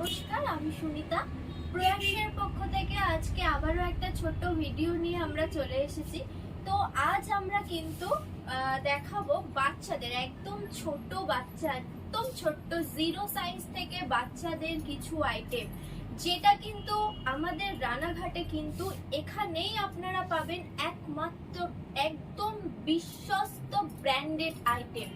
নমস্কার, আমি সুনিতা। প্রয়াসের পক্ষ থেকে আজকে আবারও একটা ছোট্ট ভিডিও নিয়ে আমরা চলে এসেছি। তো আজ আমরা কিন্তু দেখাবো বাচ্চাদের, একদম ছোট বাচ্চা, একদম ছোট্ট জিরো সাইজ থেকে বাচ্চাদের কিছু আইটেম, যেটা কিন্তু আমাদের রানাঘাটে কিন্তু এখানেই আপনারা পাবেন একমাত্র একদম বিশ্বস্ত ব্র্যান্ডেড আইটেম।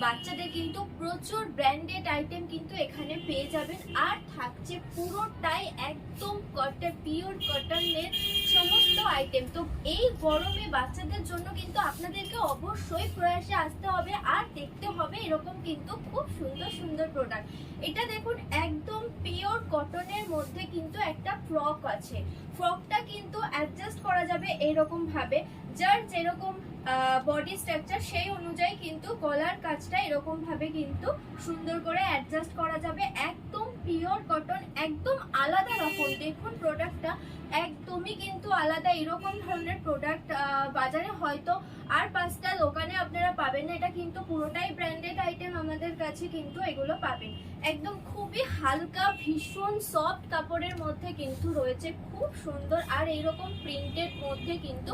বাচ্চাদের কিন্তু প্রচুর ব্র্যান্ডেড আইটেম কিন্তু এখানে পেয়ে যাবেন, আর থাকছে পুরোটাই একদম কটন, পিওর কটনের সমস্ত আইটেম। তো এই গরমে বাচ্চাদের জন্য কিন্তু আপনাদেরকে অবশ্যই প্রয়াসে আসতে হবে আর দেখতে হবে এরকম কিন্তু খুব সুন্দর সুন্দর প্রোডাক্ট। এটা দেখুন, একদম পিওর কটনের মধ্যে কিন্তু একটা ফ্রক আছে। ফ্রকটা কিন্তু অ্যাডজাস্ট করা যাবে এরকম ভাবে, যার যেরকম বডি স্ট্রাকচার সেই অনুযায়ী কিন্তু গলার কাজটা এরকম ভাবে কিন্তু সুন্দর করে অ্যাডজাস্ট করা যাবে। একদম পিওর কটন, একদম আলাদা রকম। দেখুন প্রোডাক্টটা একদমই কিন্তু আলাদা। এরকম ধরনের প্রোডাক্ট বাজারে হয়তো আর 5টা দোকানে আপনারা পাবেন না। এটা কিন্তু পুরোটাই ব্র্যান্ডেড আইটেম, আমাদের কাছে কিন্তু এগুলো পাবেন। একদম খুবই হালকা, ভীষণ সফট কাপড়ের মধ্যে কিন্তু রয়েছে, খুব সুন্দর। আর এইরকম প্রিন্টেড মধ্যে কিন্তু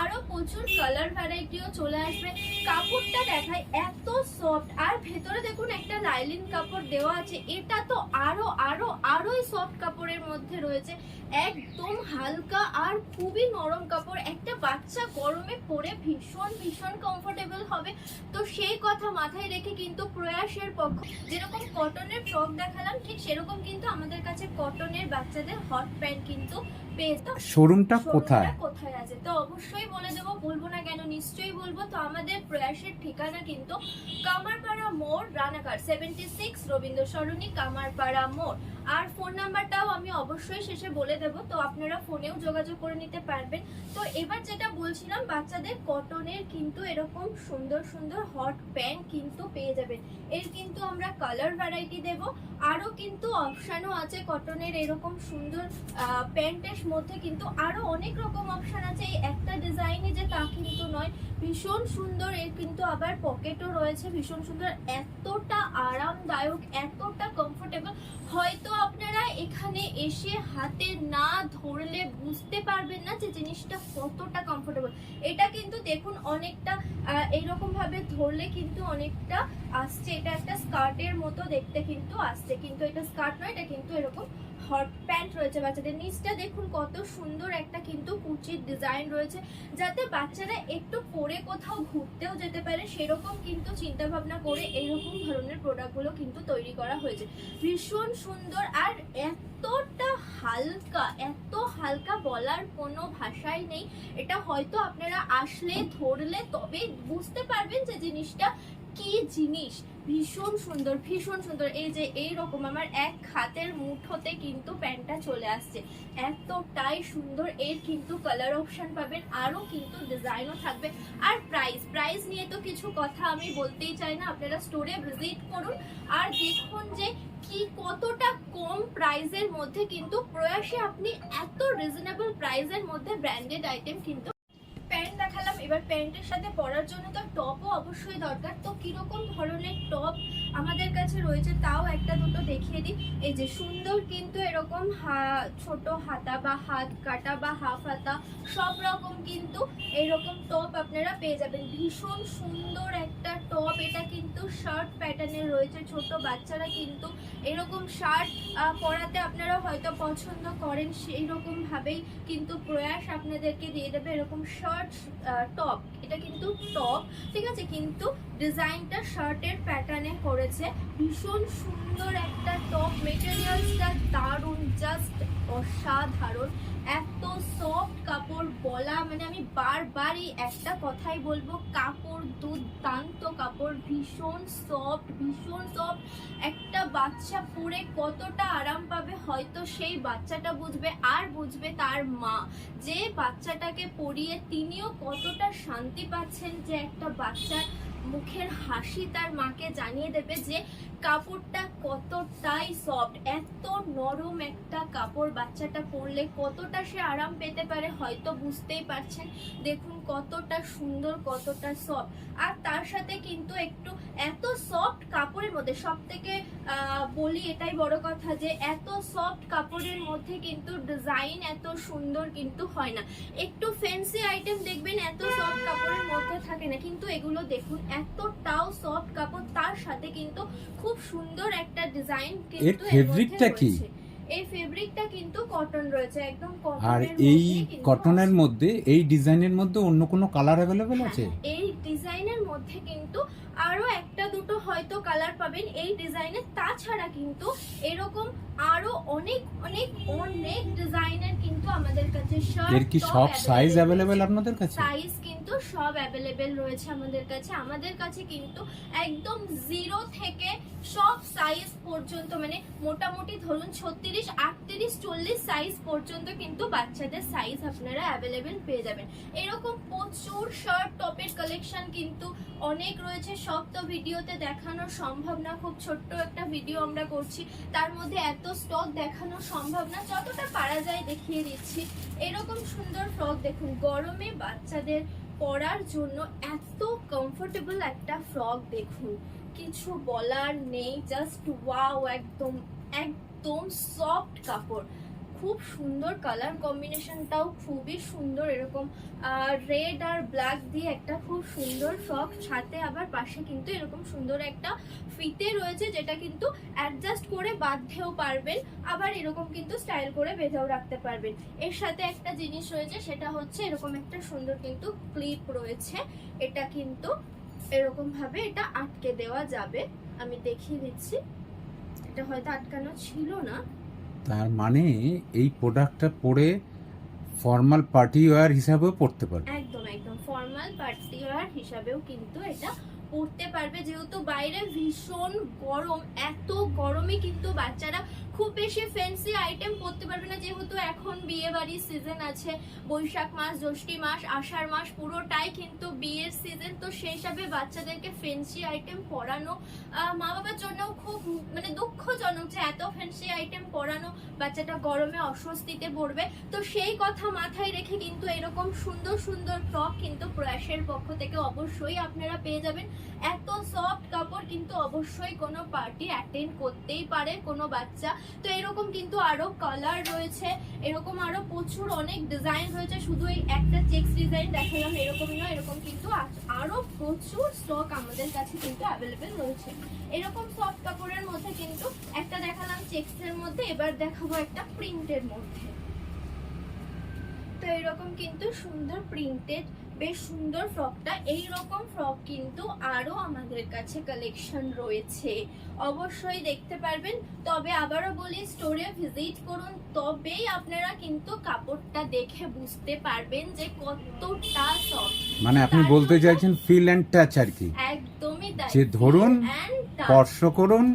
আরো প্রচুর কালার ভ্যারাইটিও চলে আসবে। কাপড়টা দেখায়, এত সফট। আর ভেতরে দেখুন একটা লাইলিন কাপড় দেওয়া আছে, এটা তো আরোই সফট কাপড়ের মধ্যে রয়েছে। একদম হালকা আর খুবই নরম কাপড়। একটা বাচ্চা গরমে পরে ভীষণ ভীষণ কমফোর্টেবল হবে। তো সেই কথা মাথায় রেখে কিন্তু প্রয়াসের পক্ষ যেরকম কটনের ফ্রক দেখালাম, ঠিক সেরকম কিন্তু আমাদের কাছে কটনের বাচ্চাদের হট প্যান্ট কিন্তু পেয়ে যাবেন। শোরুমটা কোথায় আছে তো অবশ্যই বলে দেবো, বলবো না কেন, নিশ্চয়ই বলবো। তো আমাদের প্রয়াসের ঠিকানা কিন্তু কামারপাড়া মোড়, রানাঘাট 76 রবীন্দ্র সরণি, কামারপাড়া মোড়। আর ফোন নাম্বারটাও আমি অবশ্যই শেষে বলে দেবো, তো আপনারা ফোনেও যোগাযোগ করে নিতে পারবেন। তো এবার যেটা বলছিলাম, বাচ্চাদের কটনের কিন্তু এরকম সুন্দর সুন্দর হট প্যান্ট কিন্তু পেয়ে যাবেন। এর কিন্তু আমরা কালার ভ্যারাইটি দেব, আরো কিন্তু অপশানও আছে কটনের এরকম সুন্দর প্যান্টের মধ্যে কিন্তু আরো অনেক রকম অপশান আছে। এই একটা ডিজাইনে যে তা কিন্তু নয়, ভীষণ সুন্দর। এর কিন্তু আবার পকেটও রয়েছে, ভীষণ সুন্দর, এতটা আরামদায়ক, এতটা কমফোর্টেবল। হয়তো আপনারা এখানে এসে হাতে না ধরলে বুঝতে পারবেন না যে জিনিসটা কতটা কমফোর্টেবল। এটা কিন্তু দেখুন অনেকটা এইরকম ভাবে ধরলে কিন্তু অনেকটা আসছে। এটা একটা স্কার্টের মতো দেখতে কিন্তু আসছে, কিন্তু এটা স্কার্ট নয়, এটা কিন্তু এরকম হট প্যান্ট রয়েছে বাচ্চাদের। নিচটা দেখুন কত সুন্দর একটা কিন্তু কুচির ডিজাইন রয়েছে, যাতে বাচ্চারা একটু পরে কোথাও ঘুরতেও যেতে পারে, সেরকম কিন্তু চিন্তা ভাবনা করে এইরকম ধরনের প্রোডাক্টগুলো কিন্তু তৈরি করা হয়েছে। ভীষণ সুন্দর আর এতটা হালকা, এত হালকা বলার কোনো ভাষাই নেই। এটা হয়তো আপনারা আসলে ধরলে তবে বুঝতে পারবেন যে জিনিসটা কি জিনিস। ভীষণ সুন্দর, ভীষণ সুন্দর। এই যে এইরকম আমার এক হাতের মুঠোতে কিন্তু প্যান্টটা চলে আসছে, এতটাই সুন্দর। এর কিন্তু কালার অপশন পাবেন, আরো কিন্তু ডিজাইনও থাকবে। আর প্রাইস নিয়ে তো কিছু কথা আমি বলতেই চাই না, আপনারা স্টোরে ভিজিট করুন আর দেখুন যে কি কতটা কম প্রাইসের মধ্যে কিন্তু প্রয়াসে আপনি এত রিজনেবল প্রাইসের মধ্যে ব্র্যান্ডেড আইটেম কিন্তু। প্যান্ট দেখালাম, এবার প্যান্টের সাথে পরার জন্য তো টপও অবশ্যই দরকার। তো কিরকম ধরনের টপ আমাদের কাছে রয়েছে তাও একটা দুটো দেখিয়ে দিই। এই যে সুন্দর কিন্তু এরকম ছোট হাতা বা হাত কাটা বা হাফ হাতা সব রকম কিন্তু এরকম টপ আপনারা পেয়ে যাবেন। ভীষণ সুন্দর একটা টপ। এটা কিন্তু শার্ট প্যাটার্নের রয়েছে। ছোট বাচ্চারা কিন্তু এরকম শার্ট পরাতে আপনারা হয়তো পছন্দ করেন, সেই রকম ভাবেই কিন্তু প্রয়াস আপনাদেরকে দিয়ে দেবে এরকম শার্ট টপ। এটা কিন্তু টপ, ঠিক আছে, কিন্তু ডিজাইনটা শার্টের প্যাটার্নে করেছে। ভীষণ সুন্দর একটা টপ, মেটেরিয়ালসটা দারুণ, জাস্ট অসাধারণ। এত সফট কাপড়, বলা মানে আমি বারবারই একটা কথাই বলবো, কাপড় দুর্দান্ত কাপড়, ভীষণ সফট, ভীষণ সফট। একটা বাচ্চা পরে কতটা আরাম পাবে হয়তো সেই বাচ্চাটা বুঝবে, আর বুঝবে তার মা, যে বাচ্চাটাকে পরিয়ে তিনিও কতটা শান্তি পাচ্ছেন। যে একটা বাচ্চার মুখের হাসি তার মাকে জানিয়ে দেবে যে কাপড়টা কতটাই সফট, এত নরম একটা কাপড়, বাচ্চাটা পরলে কতটা সে আরাম পেতে পারে হয়তো বুঝতেই পারছেন। দেখুন কতটা সুন্দর, কতটা সফট। আর তার সাথে কিন্তু একটু এত সফট কাপড়ের মধ্যে সব থেকে বলি এটাই বড় কথা যে এত সফট কাপড়ের মধ্যে কিন্তু ডিজাইন এত সুন্দর কিন্তু হয় না। একটু ফ্যান্সি আইটেম দেখবেন এত সফট কাপড়ের মধ্যে থাকে না, কিন্তু এগুলো দেখুন এতটাও সফট কাপড়, তার সাথে কিন্তু খুব সুন্দর একটা ডিজাইন কিন্তু এর ফেব্রিকটা কি? এই ফেব্রিকটা কিন্তু কটন রয়েছে, একদম কটনের। আর এই কটনের মধ্যে এই ডিজাইনের মধ্যে অন্য কোনো কালার अवेलेबल আছে? এই ডিজাইনের মধ্যে কিন্তু আরো একটা দুটো হয়তো কালার পাবেন এই ডিজাইনে, তাছাড়া কিন্তু এরকম আরো অনেক অনেক অনেক ডিজাইনের কিন্তু আমাদের কাছে শার্ট। এর কি সব সাইজ अवेलेबल আপনাদের কাছে? সাইজ কিন্তু সব अवेलेबल রয়েছে আমাদের কাছে। আমাদের কাছে কিন্তু একদম 0 থেকে সব সাইজ পর্যন্ত, মানে মোটামুটি ধরুন 36, 38, 40 সাইজ পর্যন্ত কিন্তু বাচ্চাদের সাইজ আপনারা अवेलेबल পেয়ে যাবেন। এরকম প্রচুর শার্ট টপের কালেকশন কিন্তু অনেক রয়েছে, সব তো ভিডিওতে দেখানো সম্ভব না, খুব ছোট্ট একটা ভিডিও আমরা করছি, তার মধ্যে এত স্টক দেখানো সম্ভব না, যতটা পারা যায় দেখিয়ে দিচ্ছি। এরকম সুন্দর ফ্রক দেখুন, গরমে বাচ্চাদের পরার জন্য এত কমফোর্টেবল একটা ফ্রক দেখুন, কিছু বলার নেই, জাস্ট ওয়াও, একদম একদম সফট কাপড়, খুব সুন্দর কালার কম্বিনেশনটাও খুবই সুন্দর, এরকম রেড আর ব্ল্যাক দিয়ে একটা খুব সুন্দর ফ্রক, সাথে আবার পাশে কিন্তু এরকম সুন্দর একটা ফিতে রয়েছে যেটা কিন্তু অ্যাডজাস্ট করে বাঁধতেও পারবেন, আবার এরকম কিন্তু স্টাইল করে বেঁধেও রাখতে পারবেন। এর সাথে একটা জিনিস রয়েছে সেটা হচ্ছে এরকম একটা সুন্দর কিন্তু ক্লিপ রয়েছে, এটা কিন্তু এরকম ভাবে এটা আটকে দেওয়া যাবে, আমি দেখিয়ে দিচ্ছি, এটা হয়তো আটকানো ছিল না। তার মানে এই প্রোডাক্টটা পরে ফর্মাল পার্টি ওয়্যার হিসাবেও পড়তে পারবে। একদম একদম ফর্মাল পার্টি ওয়্যার হিসাবেও কিন্তু এটা পড়তে পারবে, যেহেতু বাইরে ভীষণ গরম, এত গরমে কিন্তু বাচ্চারা খুব বেশি ফ্যান্সি আইটেম পরতে পারবে না, যেহেতু এখন বিয়ে বাড়ির সিজন আছে, বৈশাখ মাস, জ্যৈষ্ঠী মাস, আষাঢ় মাস পুরোটাই কিন্তু বিয়ের সিজন, তো সেই হিসাবে বাচ্চাদেরকে ফ্যান্সি আইটেম পরানো মা বাবার জন্য খুব মানে দুঃখজনক যে এত ফ্যান্সি আইটেম পরানো, বাচ্চাটা গরমে অস্বস্তিতে পড়বে। তো সেই কথা মাথায় রেখে কিন্তু এরকম সুন্দর সুন্দর ফ্রক কিন্তু প্রয়াসের পক্ষ থেকে অবশ্যই আপনারা পেয়ে যাবেন। এত সফট কাপড় কিন্তু অবশ্যই কোনো পার্টি অ্যাটেন্ড করতেই পারে কোনো বাচ্চা। তো এরকম কিন্তু আরো কালার রয়েছে, এরকম আরো প্রচুর অনেক ডিজাইন রয়েছে, শুধু এই একটা চেক্স ডিজাইন দেখালাম এরকমই নয়, এরকম কিন্তু আরো প্রচুর স্টক আমাদের কাছে কিন্তু অ্যাভেলেবেল রয়েছে। এরকম সফট কাপড়ের মধ্যে কিন্তু একটা দেখালাম চেক্সের মধ্যে, এবার দেখাবো একটা প্রিন্টের মধ্যে। তো এরকম কিন্তু সুন্দর প্রিন্টেড বেশ সুন্দর ফ্রকটা, এই রকম ফ্রক কিন্তু আরো আমাদের কাছে কালেকশন রয়েছে, অবশ্যই দেখতে পারবেন। তবে আবারও বলি স্টোরে ভিজিট করুন, তবেই আপনারা কিন্তু কাপড়টা দেখে বুঝতে পারবেন যে কতটা সফট। মানে আপনি বলতে চাইছেন ফিল এন্ড টাচ আর কি? একদমই তাই, যে ধরুন, স্পর্শ করুন,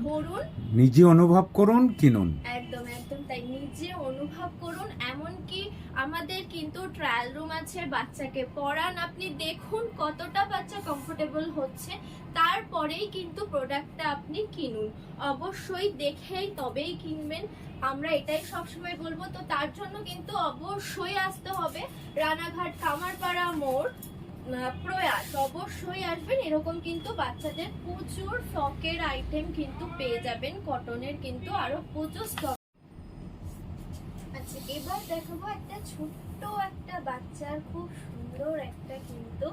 নিজে অনুভব করুন, কিনুন। একদম একদম তাই, নিজে অনুভব করুন। এমনকি আমাদের কিন্তু ট্রায়াল রুম আছে, বাচ্চাকে পরান, আপনি দেখুন কতটা বাচ্চা কমফোর্টেবল হচ্ছে, তারপরেই কিন্তু প্রোডাক্টটা আপনি কিনুন, অবশ্যই দেখেই তবেই কিনবেন, আমরা এটাই সবসময় বলবো। তো তার জন্য কিন্তু অবশ্যই আসতে হবে রানাঘাট কামারপাড়া মোড় প্রয়াস, অবশ্যই আসবেন। এরকম কিন্তু বাচ্চাদের প্রচুর ফ্রকের আইটেম কিন্তু পেয়ে যাবেন, কটনের কিন্তু আরো প্রচুর স্টক। আচ্ছা, এবার দেখাবো একটা ছোট্ট একটা বাচ্চার খুব সুন্দর একটা কিন্তু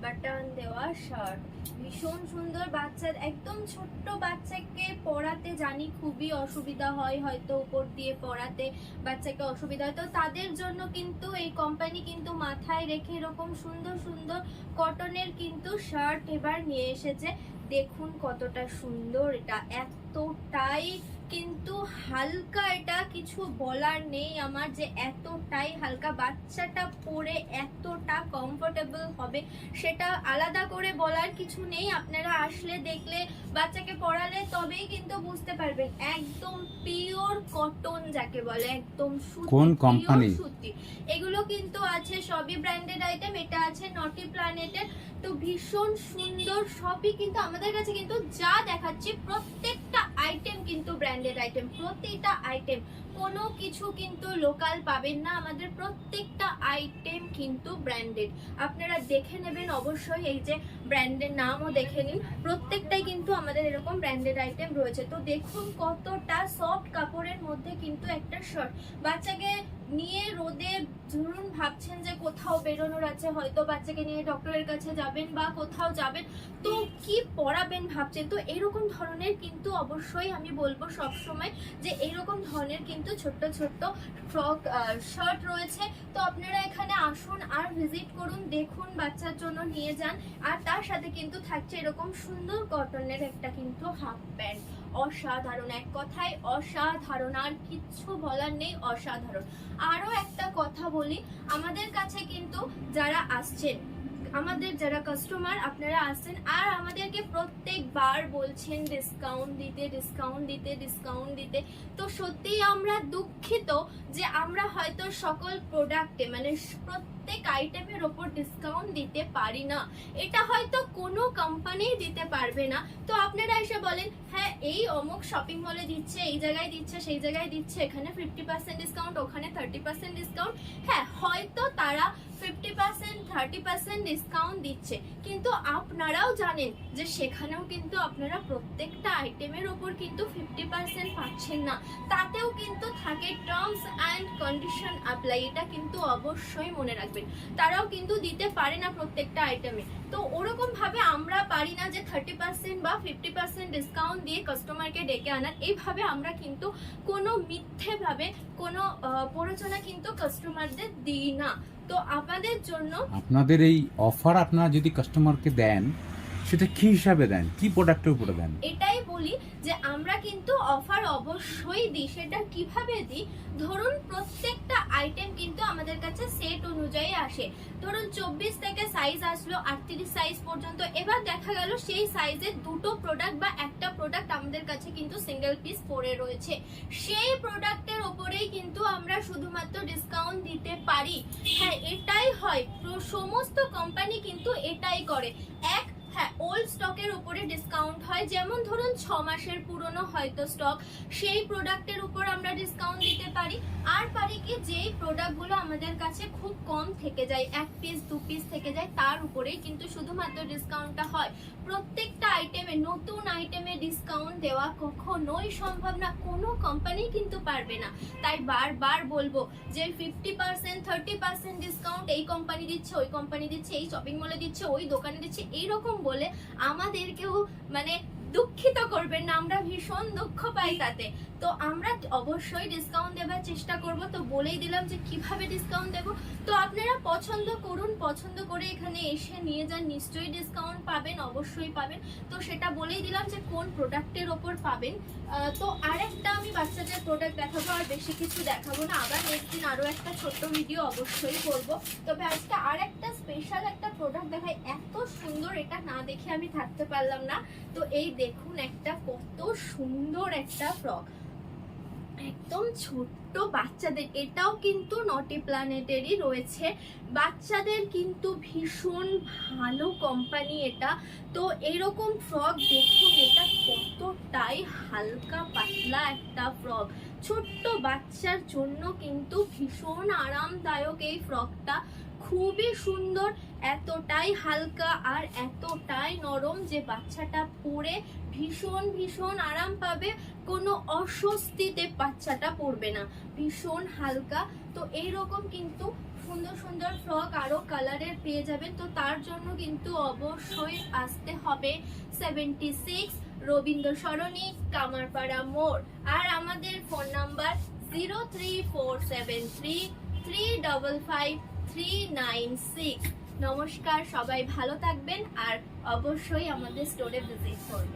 বাটন দেওয়া শার্ট, ভীষণ সুন্দর, বাচ্চার একদম ছোট্ট বাচ্চাকে পরাতে জানি খুবই অসুবিধা হয়, হয়তো উপর দিয়ে পরাতে বাচ্চাকে অসুবিধা হয়, তো তাদের জন্য কিন্তু এই কোম্পানি কিন্তু মাথায় রেখে এরকম সুন্দর সুন্দর কটনের কিন্তু শার্ট এবার নিয়ে এসেছে। দেখুন কতটা সুন্দর, এটা এতটাই কিন্তু হালকা, এটা কিছু বলার নেই আমার যে এতটাই হালকা, বাচ্চাটা পরে এতটা কমফোর্টেবল হবে সেটা আলাদা করে বলার কিছু নেই, আপনারা আসলে দেখলে বাচ্চাকে পরালে তবেই কিন্তু বুঝতে পারবেন। একদম পিওর কটন যাকে বলে, একদম সুতি। কোন কোম্পানি? সুতি, এগুলো কিন্তু আছে সবই ব্র্যান্ডেড আইটেম, এটা আছে নটি প্ল্যানেটের, তো ভীষণ সুন্দর, সবই কিন্তু আমাদের কাছে কিন্তু যা দেখাচ্ছি প্রত্যেকটা আইটেম কিন্তু ব্র্যান্ডেড আইটেম, প্রতিটা আইটেম, কোনো কিছু কিন্তু লোকাল পাবেন না, আমাদের প্রত্যেকটা আইটেম কিন্তু ব্র্যান্ডেড। আপনারা দেখে নেবেন অবশ্যই, এই যে ব্র্যান্ডের নামও দেখে নিন, প্রত্যেকটাই কিন্তু আমাদের এরকম ব্র্যান্ডেড আইটেম রয়েছে। তো দেখুন কতটা সফট কাপড়ের মধ্যে কিন্তু একটা শার্ট, বাচ্চাকে নিয়ে রোদে ধরুন ভাবছেন যে কোথাও বেরোনোর আছে, হয়তো বাচ্চাকে নিয়ে ডক্টরের কাছে যাবেন বা কোথাও যাবেন, তো কি পরাবেন ভাবছেন, তো এরকম ধরনের কিন্তু অবশ্যই আমি বলবো সব সময় যে এরকম ধরনের কিন্তু ছোট্ট ছোট্ট ফ্রক শার্ট রয়েছে। তো আপনারা এখানে আসুন আর ভিজিট করুন, দেখুন, বাচ্চার জন্য নিয়ে যান। আর তার সাথে কিন্তু থাকছে এরকম সুন্দর কটনের একটা কিন্তু হাফ প্যান্ট, অসাধারণ, এক কথায় অসাধারণ, আর কিচ্ছু বলার নেই, অসাধারণ। আরো একটা কথা বলি, আমাদের কাছে কিন্তু যারা আসছেন, আমাদের যারা কাস্টমার আপনারা আসছেন আর আমাদেরকে প্রত্যেকবার বলছেন ডিসকাউন্ট দিতে ডিসকাউন্ট দিতে ডিসকাউন্ট দিতে, তো সত্যিই আমরা দুঃখিত যে আমরা হয়তো সকল প্রোডাক্টে মানে প্রত্যেক আইটেমের ওপর ডিসকাউন্ট দিতে পারি না, এটা হয়তো কোনো কোম্পানি দিতে পারবে না। তো আপনারা এসে বলেন হ্যাঁ এই অমুক শপিং মলে দিচ্ছে, এই জায়গায় দিচ্ছে, সেই জায়গায় দিচ্ছে, এখানে 50% ডিসকাউন্ট, ওখানে 30% ডিসকাউন্ট, হ্যাঁ হয়তো তারা 50% 30% ডিসকাউন্ট দিচ্ছে, কিন্তু আপনারাও জানেন যে সেখানেও কিন্তু আপনারা প্রত্যেকটা আইটেমের ওপর কিন্তু 50% পাচ্ছেন না, তাতেও কিন্তু থাকে টার্মস অ্যান্ড কন্ডিশন অ্যাপ্লাই, এটা কিন্তু অবশ্যই মনে রাখবেন। তারাও কিন্তু দিতে পারে না প্রত্যেকটা আইটেমে, তো ওরকম ভাবে আমরা পারি না যে 30% বা 50% ডিসকাউন্ট দিয়ে কাস্টমারকে ডেকে আনার, এইভাবে আমরা কিন্তু কোনো মিথ্যে ভাবে কোনো প্ররোচনা কিন্তু কাস্টমারদের দিই না। তো আপনাদের জন্য আপনাদের এই অফার আপনারা যদি কাস্টমারকে দেন সেটা কি হিসাবে দেন, কি প্রোডাক্টের উপরে দেন? এটাই বলি যে আমরা কিন্তু অফার অবশ্যই দিই, সেটা কিভাবে দিই, ধরুন প্রত্যেকটা আইটেম কিন্তু আমাদের কাছে সেট অনুযায়ী আসে, ধরুন 24 থেকে সাইজ আসলো 38 সাইজ পর্যন্ত, এবার দেখা গেল সেই সাইজের দুটো প্রোডাক্ট বা একটা প্রোডাক্ট আমাদের কাছে কিন্তু সিঙ্গেল পিস পড়ে রয়েছে, সেই প্রোডাক্টের ওপরেই কিন্তু আমরা শুধুমাত্র ডিসকাউন্ট দিতে পারি। হ্যাঁ এটাই হয়, সমস্ত কোম্পানি কিন্তু এটাই করে। হ্যাঁ ওল্ড স্টকের উপরে ডিসকাউন্ট হয়, যেমন ধরুন 6 মাসের পুরনো হয়তো স্টক, সেই প্রোডাক্টের উপর আমরা ডিসকাউন্ট দিতে পারি। আর পারি কি যেই প্রোডাক্টগুলো আমাদের কাছে খুব কম থেকে যায়, 1 পিস 2 পিস থেকে যায়, তার উপরেই কিন্তু শুধুমাত্র ডিসকাউন্টটা হয়। প্রত্যেকটা আইটেমে, নতুন আইটেমে ডিসকাউন্ট দেওয়া কখনোই সম্ভব না, কোনো কোম্পানি কিন্তু পারবে না। তাই বারবার বলবো যে 50% 30% ডিসকাউন্ট এই কোম্পানি দিচ্ছে, ওই কোম্পানি দিচ্ছে, এই শপিং মলে দিচ্ছে, ওই দোকানে দিচ্ছে, এইরকম বলে আমাদেরকেও মানে দুঃখিত করবেন না, আমরা ভীষণ দুঃখ পাই তাতে। তো আমরা অবশ্যই ডিসকাউন্ট দেওয়ার চেষ্টা করব, তো বলেই দিলাম যে কিভাবে ডিসকাউন্ট দেব। তো আপনারা পছন্দ করুন, পছন্দ করে এখানে এসে নিয়ে যান, নিশ্চয়ই ডিসকাউন্ট পাবেন, অবশ্যই পাবেন। তো সেটা বলেই দিলাম যে কোন প্রোডাক্টের ওপর পাবেন। তো আরেকটা আমি বাচ্চাদের প্রোডাক্ট দেখাবো, আর বেশি কিছু দেখাবো না, আবার নেক্সট দিন আরো একটা ছোট্ট ভিডিও অবশ্যই করব। তবে আজকে আর একটা স্পেশাল একটা প্রোডাক্ট দেখাই, এত সুন্দর, এটা না দেখে আমি থাকতে পারলাম না। তো এই দেখুন একটা কত সুন্দর একটা ফ্রক, একদম ছোট্ট বাচ্চাদের, এটাও কিন্তু নটি প্ল্যানেটেরই রয়েছে, বাচ্চাদের কিন্তু ভীষণ ভালো কোম্পানি এটা। তো এরকম ফ্রক দেখুন, এটা কতটাই হালকা পাতলা একটা ফ্রক, ছোট্ট বাচ্চার জন্য কিন্তু ভীষণ আরামদায়ক এই ফ্রকটা, খুবই সুন্দর, এতটাই হালকা আর এতটাই নরম যে বাচ্চাটা পরে ভীষণ ভীষণ আরাম পাবে, কোনো অস্বস্তিতে বাচ্চাটা পড়বে না, ভীষণ হালকা। তো এইরকম কিন্তু সুন্দর সুন্দর ফ্রক আরো কালারের পেয়ে যাবেন। তো তার জন্য কিন্তু অবশ্যই আসতে হবে 76 রবীন্দ্র সরণি, কামারপাড়া মোড়, আর আমাদের ফোন নাম্বার 03473355396। নমস্কার, সবাই ভালো থাকবেন আর অবশ্যই আমাদের স্টোরে ভিজিট করবেন।